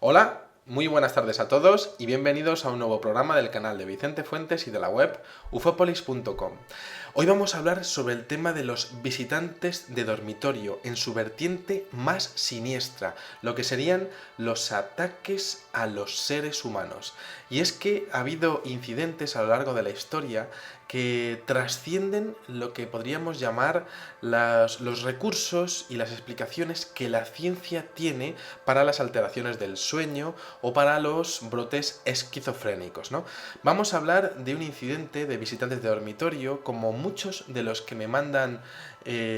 Hola, muy buenas tardes a todos y bienvenidos a un nuevo programa del canal de Vicente Fuentes y de la web ufopolis.com. Hoy vamos a hablar sobre el tema de los visitantes de dormitorio en su vertiente más siniestra, lo que serían los ataques a los seres humanos. Y es que ha habido incidentes a lo largo de la historia que trascienden lo que podríamos llamar los recursos y las explicaciones que la ciencia tiene para las alteraciones del sueño o para los brotes esquizofrénicos, ¿no? Vamos a hablar de un incidente de visitantes de dormitorio, como muchos de los que me mandan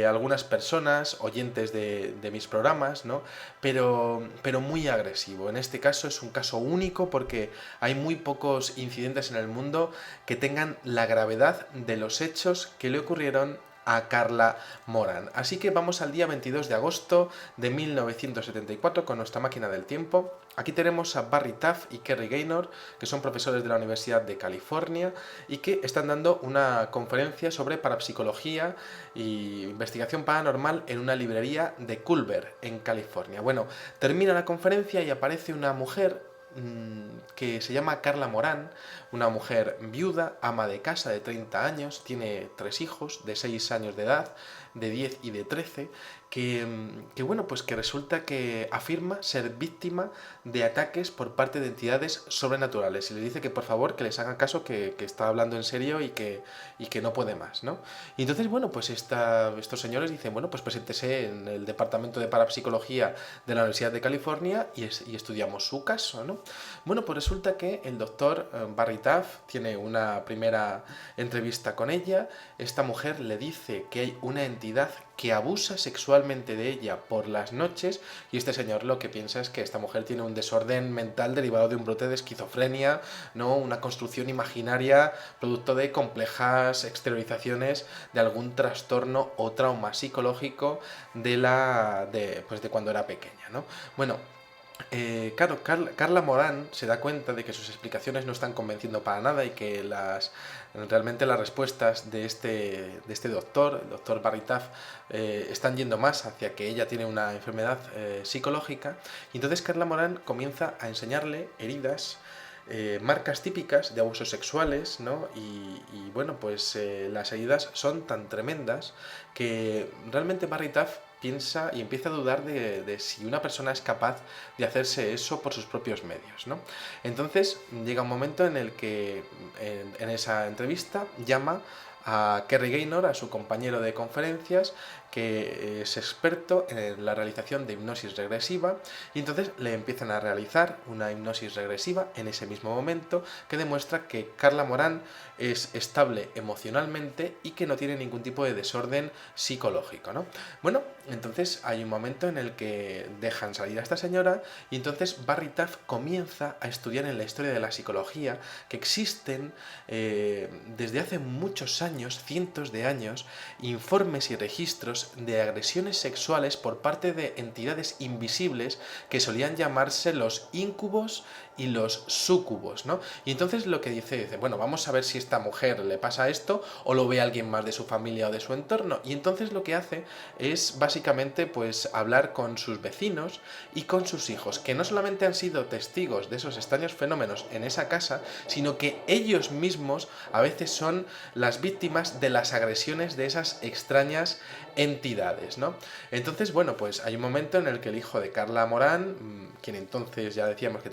algunas personas, oyentes de mis programas, ¿no? Pero muy agresivo. En este caso es un caso único porque hay muy pocos incidentes en el mundo que tengan la gravedad de los hechos que le ocurrieron a Carla Moran. Así que vamos al día 22 de agosto de 1974 con nuestra máquina del tiempo. Aquí tenemos a Barry Taff y Kerry Gaynor, que son profesores de la Universidad de California y que están dando una conferencia sobre parapsicología e investigación paranormal en una librería de Culver, en California. Bueno, termina la conferencia y aparece una mujer que se llama Carla Moran, una mujer viuda, ama de casa de 30 años, tiene 3 hijos de 6 años de edad, de 10 y de 13, bueno, pues que resulta que afirma ser víctima de ataques por parte de entidades sobrenaturales y le dice que por favor que les hagan caso, que está hablando en serio y que no puede más, ¿no? Y entonces, bueno, pues estos señores dicen, bueno, pues preséntese en el departamento de parapsicología de la Universidad de California y estudiamos su caso, ¿no? Bueno, pues resulta que el doctor Barry Taff tiene una primera entrevista con ella. Esta mujer le dice que hay una entidad que abusa sexualmente de ella por las noches y este señor lo que piensa es que esta mujer tiene un desorden mental derivado de un brote de esquizofrenia, ¿no? Una construcción imaginaria producto de complejas exteriorizaciones de algún trastorno o trauma psicológico de cuando era pequeña, ¿no? Bueno, claro, Carla Morán se da cuenta de que sus explicaciones no están convenciendo para nada y que realmente las respuestas de este doctor, el doctor Barry Taff, están yendo más hacia que ella tiene una enfermedad psicológica. Y entonces Carla Morán comienza a enseñarle heridas, marcas típicas de abusos sexuales, ¿no? Y bueno, pues las heridas son tan tremendas que realmente Barry Taff piensa y empieza a dudar de si una persona es capaz de hacerse eso por sus propios medios, ¿no? Entonces llega un momento en el que en esa entrevista llama a Kerry Gaynor, a su compañero de conferencias, que es experto en la realización de hipnosis regresiva, y entonces le empiezan a realizar una hipnosis regresiva en ese mismo momento que demuestra que Carla Morán es estable emocionalmente y que no tiene ningún tipo de desorden psicológico, ¿no? Bueno, entonces hay un momento en el que dejan salir a esta señora y entonces Barry Taff comienza a estudiar en la historia de la psicología que existen desde hace muchos años, cientos de años, informes y registros de agresiones sexuales por parte de entidades invisibles que solían llamarse los íncubos y los súcubos, ¿no? Y entonces lo que dice, bueno, vamos a ver si a esta mujer le pasa esto o lo ve alguien más de su familia o de su entorno. Y entonces lo que hace es básicamente pues hablar con sus vecinos y con sus hijos, que no solamente han sido testigos de esos extraños fenómenos en esa casa, sino que ellos mismos a veces son las víctimas de las agresiones de esas extrañas entidades, ¿no? Entonces, bueno, pues hay un momento en el que el hijo de Carla Morán, quien entonces ya decíamos que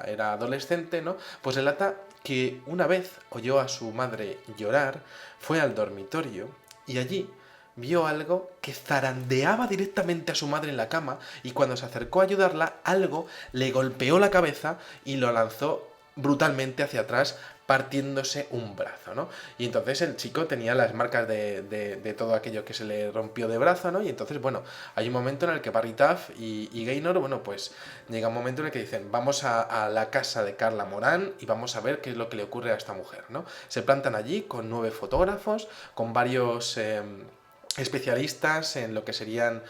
era adolescente, ¿no? Pues relata que una vez oyó a su madre llorar, fue al dormitorio y allí vio algo que zarandeaba directamente a su madre en la cama y cuando se acercó a ayudarla, algo le golpeó la cabeza y lo lanzó brutalmente hacia atrás, partiéndose un brazo, ¿no? Y entonces el chico tenía las marcas de todo aquello que se le rompió de brazo, ¿no? Y entonces, bueno, hay un momento en el que Barry Taff y Gaynor, bueno, pues llega un momento en el que dicen, vamos a la casa de Carla Morán y vamos a ver qué es lo que le ocurre a esta mujer, ¿no? Se plantan allí con 9 fotógrafos, con varios especialistas en lo que serían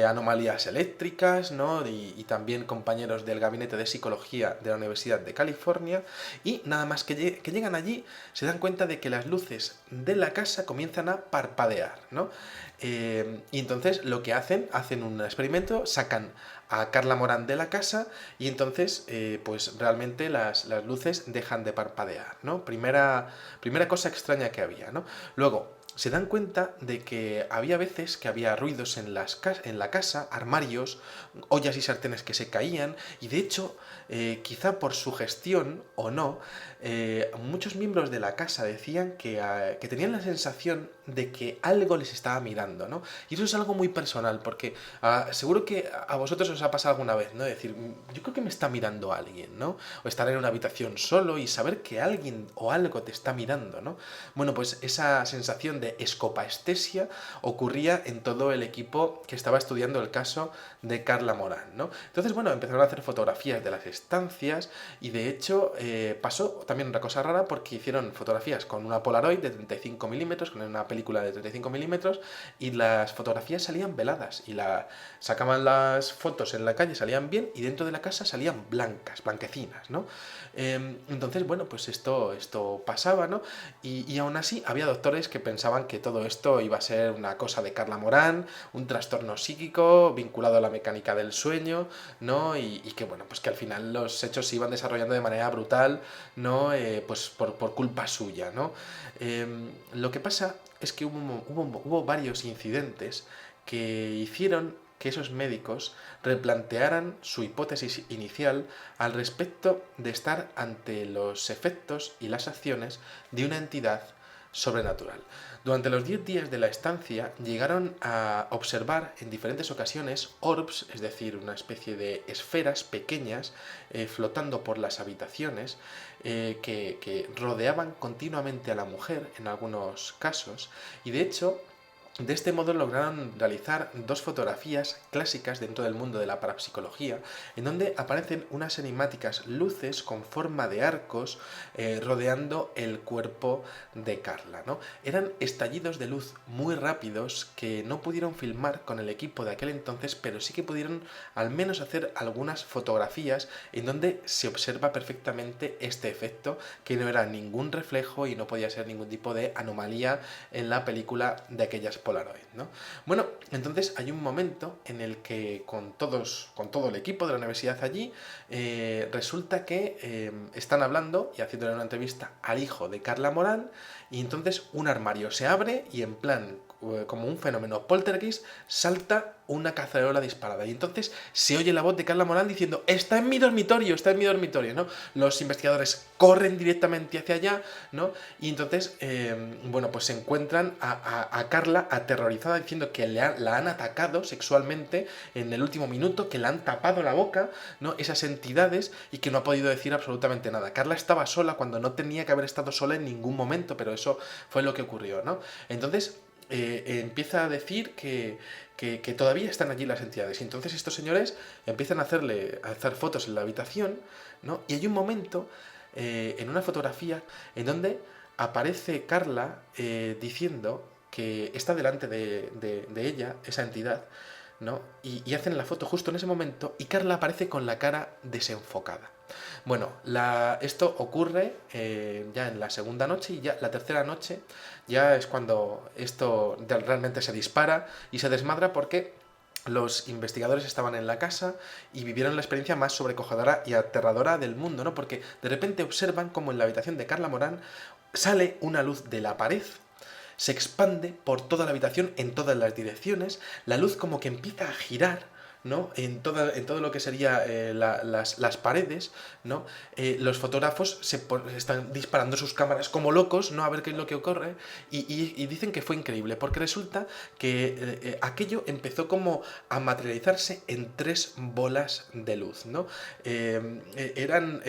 anomalías eléctricas, ¿no? Y también compañeros del Gabinete de Psicología de la Universidad de California, y nada más que llegan allí se dan cuenta de que las luces de la casa comienzan a parpadear, ¿no? Y entonces lo que hacen un experimento, sacan a Carla Morán de la casa y entonces pues realmente las luces dejan de parpadear, ¿no? Primera cosa extraña que había, ¿no? Luego, se dan cuenta de que había veces que había ruidos en la casa, armarios, ollas y sartenes que se caían, y de hecho, quizá por sugestión o no, muchos miembros de la casa decían que tenían la sensación de que algo les estaba mirando, ¿no? Y eso es algo muy personal, porque seguro que a vosotros os ha pasado alguna vez, ¿no? Decir, yo creo que me está mirando alguien, ¿no? O estar en una habitación solo y saber que alguien o algo te está mirando, ¿no? Bueno, pues esa sensación de escopaestesia ocurría en todo el equipo que estaba estudiando el caso de Carla Morán, ¿no? Entonces, bueno, empezaron a hacer fotografías de las estancias y de hecho pasó también una cosa rara porque hicieron fotografías con una Polaroid de 35 milímetros, con una película de 35 milímetros, y las fotografías salían veladas y sacaban las fotos en la calle, salían bien, y dentro de la casa salían blancas, blanquecinas, ¿no? Entonces, bueno, pues esto pasaba, ¿no? Y aún así había doctores que pensaban que todo esto iba a ser una cosa de Carla Morán, un trastorno psíquico vinculado a la mecánica del sueño, ¿no? Y que, bueno, pues que al final los hechos se iban desarrollando de manera brutal, ¿no? Pues por culpa suya, ¿no? Lo que pasa es que hubo varios incidentes que hicieron que esos médicos replantearan su hipótesis inicial al respecto de estar ante los efectos y las acciones de una entidad sobrenatural. Durante los 10 días de la estancia llegaron a observar en diferentes ocasiones orbs, es decir, una especie de esferas pequeñas flotando por las habitaciones que rodeaban continuamente a la mujer en algunos casos, y de hecho de este modo lograron realizar dos fotografías clásicas dentro del mundo de la parapsicología, en donde aparecen unas enigmáticas luces con forma de arcos rodeando el cuerpo de Carla, ¿no? Eran estallidos de luz muy rápidos que no pudieron filmar con el equipo de aquel entonces, pero sí que pudieron al menos hacer algunas fotografías en donde se observa perfectamente este efecto, que no era ningún reflejo y no podía ser ningún tipo de anomalía en la película de aquellas Polaroid, ¿no? Bueno, entonces hay un momento en el que con todo el equipo de la universidad allí, resulta que están hablando y haciéndole una entrevista al hijo de Carla Morán, y entonces un armario se abre y en plan como un fenómeno poltergeist salta una cacerola disparada, y entonces se oye la voz de Carla Morán diciendo está en mi dormitorio, ¿no? Los investigadores corren directamente hacia allá, ¿no? Y entonces, bueno, pues se encuentran a Carla aterrorizada diciendo que la han atacado sexualmente en el último minuto, que le han tapado la boca, ¿no? Esas entidades, y que no ha podido decir absolutamente nada. Carla estaba sola cuando no tenía que haber estado sola en ningún momento, pero eso fue lo que ocurrió, ¿no? Entonces empieza a decir que todavía están allí las entidades. Y entonces estos señores empiezan a hacer fotos en la habitación, ¿no? Y hay un momento en una fotografía en donde aparece Carla diciendo que está delante de ella, esa entidad, ¿no? Y hacen la foto justo en ese momento y Carla aparece con la cara desenfocada. Bueno, esto ocurre ya en la segunda noche, y ya la tercera noche ya es cuando esto realmente se dispara y se desmadra, porque los investigadores estaban en la casa y vivieron la experiencia más sobrecogedora y aterradora del mundo, ¿no? Porque de repente observan como en la habitación de Carla Morán sale una luz de la pared, se expande por toda la habitación en todas las direcciones, la luz como que empieza a girar, ¿no? En todo lo que sería las paredes, ¿no? Los fotógrafos están disparando sus cámaras como locos, ¿no? A ver qué es lo que ocurre, y dicen que fue increíble, porque resulta que aquello empezó como a materializarse en 3 bolas de luz, ¿no? Eran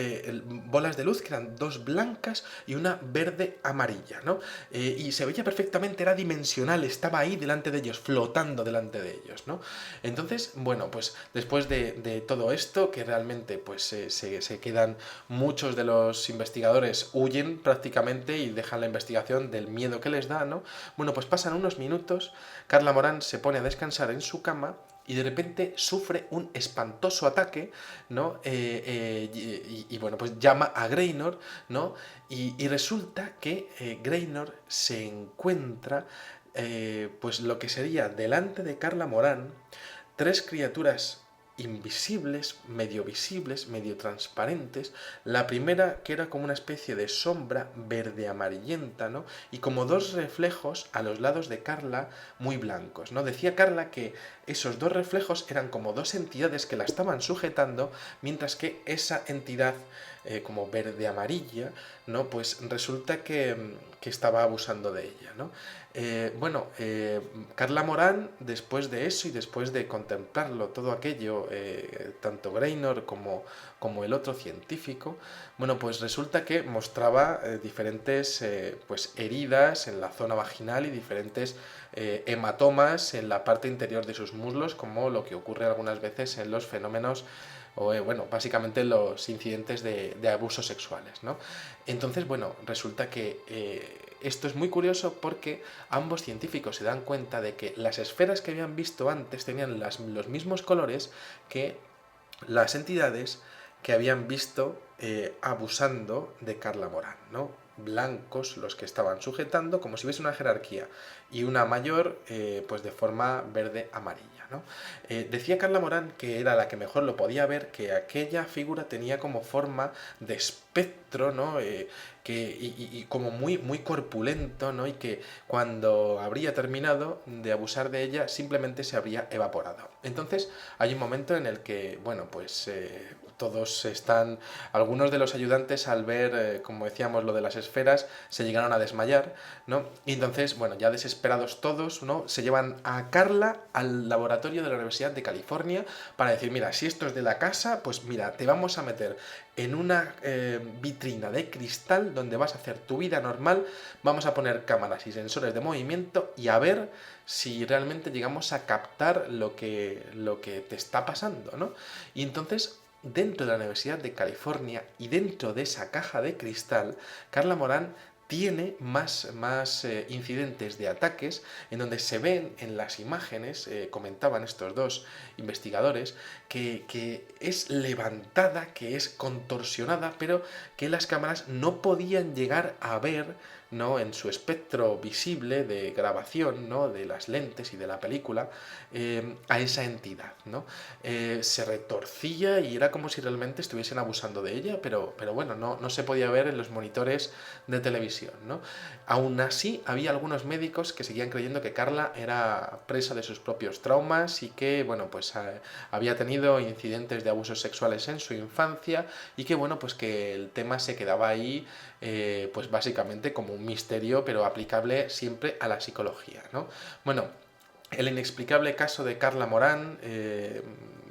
bolas de luz que eran 2 blancas y una verde amarilla, ¿no? Y se veía perfectamente, era dimensional, estaba ahí delante de ellos, flotando delante de ellos, ¿no? Entonces, bueno, bueno, pues después de todo esto, que realmente pues se quedan muchos de los investigadores, huyen prácticamente y dejan la investigación del miedo que les da, ¿no? Bueno, pues pasan unos minutos, Carla Morán se pone a descansar en su cama y de repente sufre un espantoso ataque, ¿no? Bueno, pues llama a Graynor, ¿no? Y resulta que Graynor se encuentra, pues lo que sería delante de Carla Morán, tres criaturas invisibles, medio transparentes. La primera que era como una especie de sombra verde amarillenta, ¿no? Y como dos reflejos a los lados de Carla muy blancos, ¿no? Decía Carla que esos dos reflejos eran como dos entidades que la estaban sujetando, mientras que esa entidad como verde amarilla, ¿no? Pues resulta que estaba abusando de ella, ¿no? Carla Morán, después de eso y después de contemplarlo todo aquello, tanto Graynor como el otro científico, bueno, pues resulta que mostraba diferentes pues heridas en la zona vaginal y diferentes hematomas en la parte interior de sus muslos, como lo que ocurre algunas veces en los fenómenos o bueno, básicamente los incidentes de abusos sexuales, ¿no? Entonces, bueno, resulta que esto es muy curioso porque ambos científicos se dan cuenta de que las esferas que habían visto antes tenían los mismos colores que las entidades que habían visto abusando de Carla Morán, ¿no? Blancos los que estaban sujetando, como si hubiese una jerarquía, y una mayor, pues de forma verde-amarilla, ¿no? Decía Carla Morán que era la que mejor lo podía ver, que aquella figura tenía como forma de espectro, ¿no? Y como muy corpulento, ¿no? Y que cuando habría terminado de abusar de ella, simplemente se habría evaporado. Entonces, hay un momento en el que, bueno, pues todos están, algunos de los ayudantes al ver, como decíamos, lo de las esferas, se llegaron a desmayar, ¿no? Y entonces, bueno, ya desesperados todos, ¿no? Se llevan a Carla al laboratorio de la Universidad de California para decir, mira, si esto es de la casa, pues mira, te vamos a meter en una vitrina de cristal donde vas a hacer tu vida normal, vamos a poner cámaras y sensores de movimiento y a ver si realmente llegamos a captar lo que te está pasando, ¿no? Y entonces, dentro de la Universidad de California y dentro de esa caja de cristal, Carla Morán tiene más incidentes de ataques en donde se ven en las imágenes, comentaban estos dos investigadores, que es levantada, que es contorsionada, pero que las cámaras no podían llegar a ver, ¿no? En su espectro visible de grabación, ¿no? De las lentes y de la película, a esa entidad, ¿no? Se retorcía y era como si realmente estuviesen abusando de ella, pero bueno, no se podía ver en los monitores de televisión, ¿no? Aún así, había algunos médicos que seguían creyendo que Carla era presa de sus propios traumas y que, bueno, pues había tenido incidentes de abusos sexuales en su infancia y que, bueno, pues que el tema se quedaba ahí, pues básicamente como un misterio, pero aplicable siempre a la psicología, ¿no? Bueno, el inexplicable caso de Carla Morán,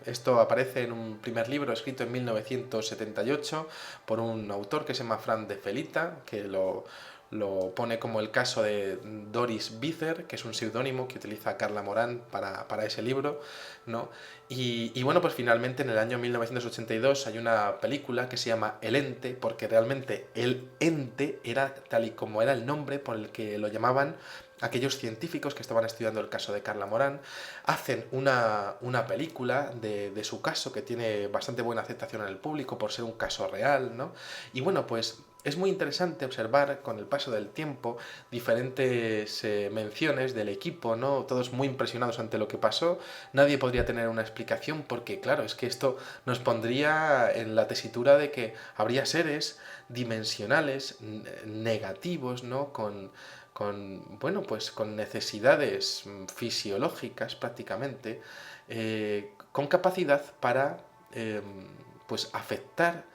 esto aparece en un primer libro escrito en 1978 por un autor que se llama Fran de Felita, que lo pone como el caso de Doris Bither, que es un seudónimo que utiliza Carla Morán para ese libro, ¿no? Y bueno, pues finalmente en el año 1982 hay una película que se llama El Ente, porque realmente el ente era tal y como era el nombre por el que lo llamaban aquellos científicos que estaban estudiando el caso de Carla Morán. Hacen una película de su caso que tiene bastante buena aceptación en el público por ser un caso real, ¿no? Y bueno, pues es muy interesante observar con el paso del tiempo diferentes menciones del equipo, ¿no? Todos muy impresionados ante lo que pasó. Nadie podría tener una explicación porque, claro, es que esto nos pondría en la tesitura de que habría seres dimensionales, negativos, ¿no? Bueno, pues con necesidades fisiológicas prácticamente, con capacidad para pues afectar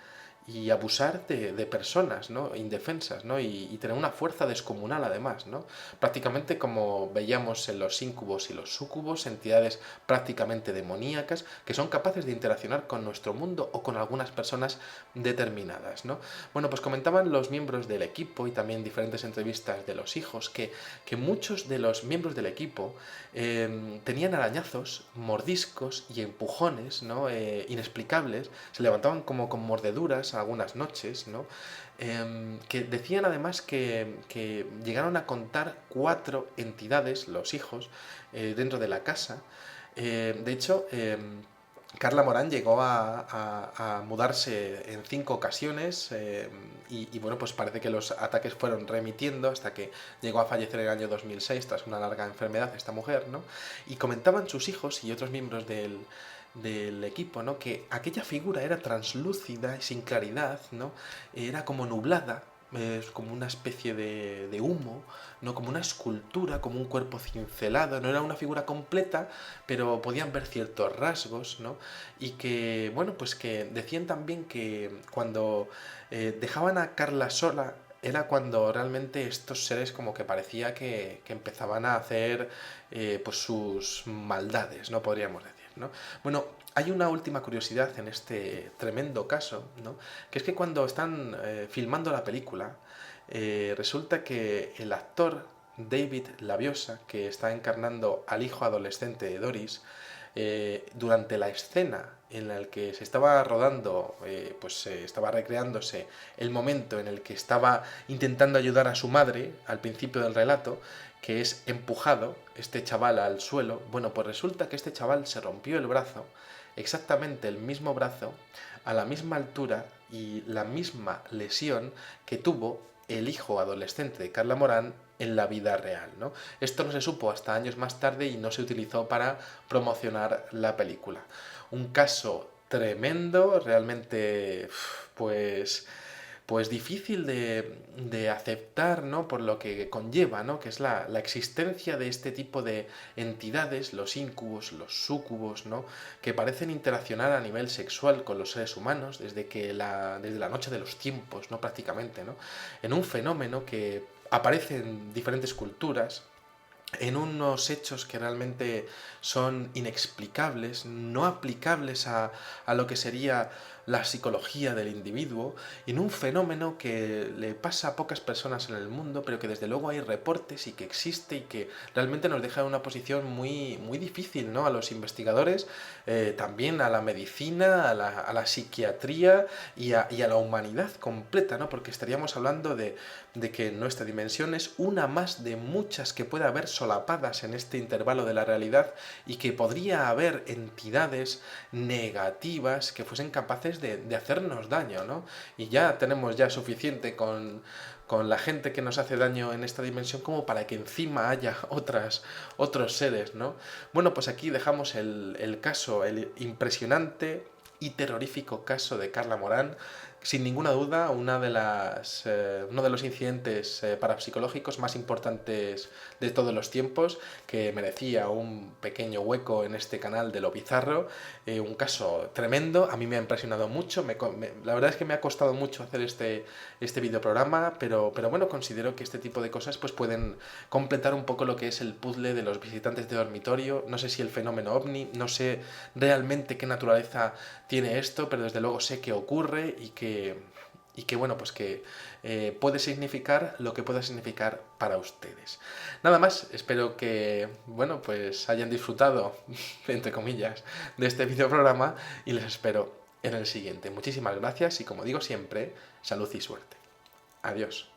y abusar de personas, ¿no? Indefensas, ¿no? Y tener una fuerza descomunal además, ¿no? Prácticamente como veíamos en los íncubos y los súcubos, entidades prácticamente demoníacas que son capaces de interaccionar con nuestro mundo o con algunas personas determinadas, ¿no? Bueno, pues comentaban los miembros del equipo y también diferentes entrevistas de los hijos que muchos de los miembros del equipo tenían arañazos, mordiscos y empujones, ¿no? Inexplicables, se levantaban como con mordeduras algunas noches, ¿no? Que decían además que llegaron a contar 4 entidades, los hijos, dentro de la casa. De hecho, Carla Morán llegó a mudarse en 5 ocasiones y bueno, pues parece que los ataques fueron remitiendo hasta que llegó a fallecer en el año 2006 tras una larga enfermedad esta mujer, ¿no? Y comentaban sus hijos y otros miembros del equipo, ¿no? Que aquella figura era translúcida y sin claridad, ¿no? Era como nublada, como una especie de humo, no como una escultura, como un cuerpo cincelado, no era una figura completa, pero podían ver ciertos rasgos, ¿no? Y que, bueno, pues que decían también que cuando dejaban a Carla sola, era cuando realmente estos seres como que parecía que empezaban a hacer pues sus maldades, ¿no? Podríamos decir, ¿no? Bueno, hay una última curiosidad en este tremendo caso, ¿no? Que es que cuando están filmando la película, resulta que el actor David Laviosa, que está encarnando al hijo adolescente de Doris, durante la escena en la que se estaba rodando, pues estaba recreándose el momento en el que estaba intentando ayudar a su madre al principio del relato, que es empujado este chaval al suelo. Bueno, pues resulta que este chaval se rompió el brazo, exactamente el mismo brazo, a la misma altura y la misma lesión que tuvo el hijo adolescente de Carla Morán en la vida real, ¿no? Esto no se supo hasta años más tarde y no se utilizó para promocionar la película. Un caso tremendo, realmente, pues difícil de aceptar, ¿no? Por lo que conlleva, ¿no? Que es la existencia de este tipo de entidades, los íncubos, los súcubos, ¿no? Que parecen interaccionar a nivel sexual con los seres humanos desde la noche de los tiempos, ¿no? Prácticamente, ¿no? En un fenómeno que aparece en diferentes culturas, en unos hechos que realmente son inexplicables, no aplicables a lo que sería la psicología del individuo, en un fenómeno que le pasa a pocas personas en el mundo, pero que desde luego hay reportes y que existe y que realmente nos deja en una posición muy, muy difícil, ¿no? A los investigadores, también a la medicina, a la psiquiatría y a la humanidad completa, ¿no? Porque estaríamos hablando de que nuestra dimensión es una más de muchas que puede haber solapadas en este intervalo de la realidad y que podría haber entidades negativas que fuesen capaces de hacernos daño, ¿no? Y ya tenemos ya suficiente con la gente que nos hace daño en esta dimensión como para que encima haya otros seres, ¿no? Bueno, pues aquí dejamos el caso, el impresionante y terrorífico caso de Carla Morán. Sin ninguna duda, uno de los incidentes parapsicológicos más importantes de todos los tiempos, que merecía un pequeño hueco en este canal de lo bizarro. Un caso tremendo, a mí me ha impresionado mucho, la verdad es que me ha costado mucho hacer este videoprograma, pero bueno, considero que este tipo de cosas pues pueden completar un poco lo que es el puzzle de los visitantes de dormitorio. No sé si el fenómeno ovni, no sé realmente qué naturaleza tiene esto, pero desde luego sé que ocurre y que bueno, pues que puede significar lo que pueda significar para ustedes. Nada más, espero que, bueno, pues hayan disfrutado, entre comillas, de este videoprograma y les espero en el siguiente. Muchísimas gracias y como digo siempre, salud y suerte. Adiós.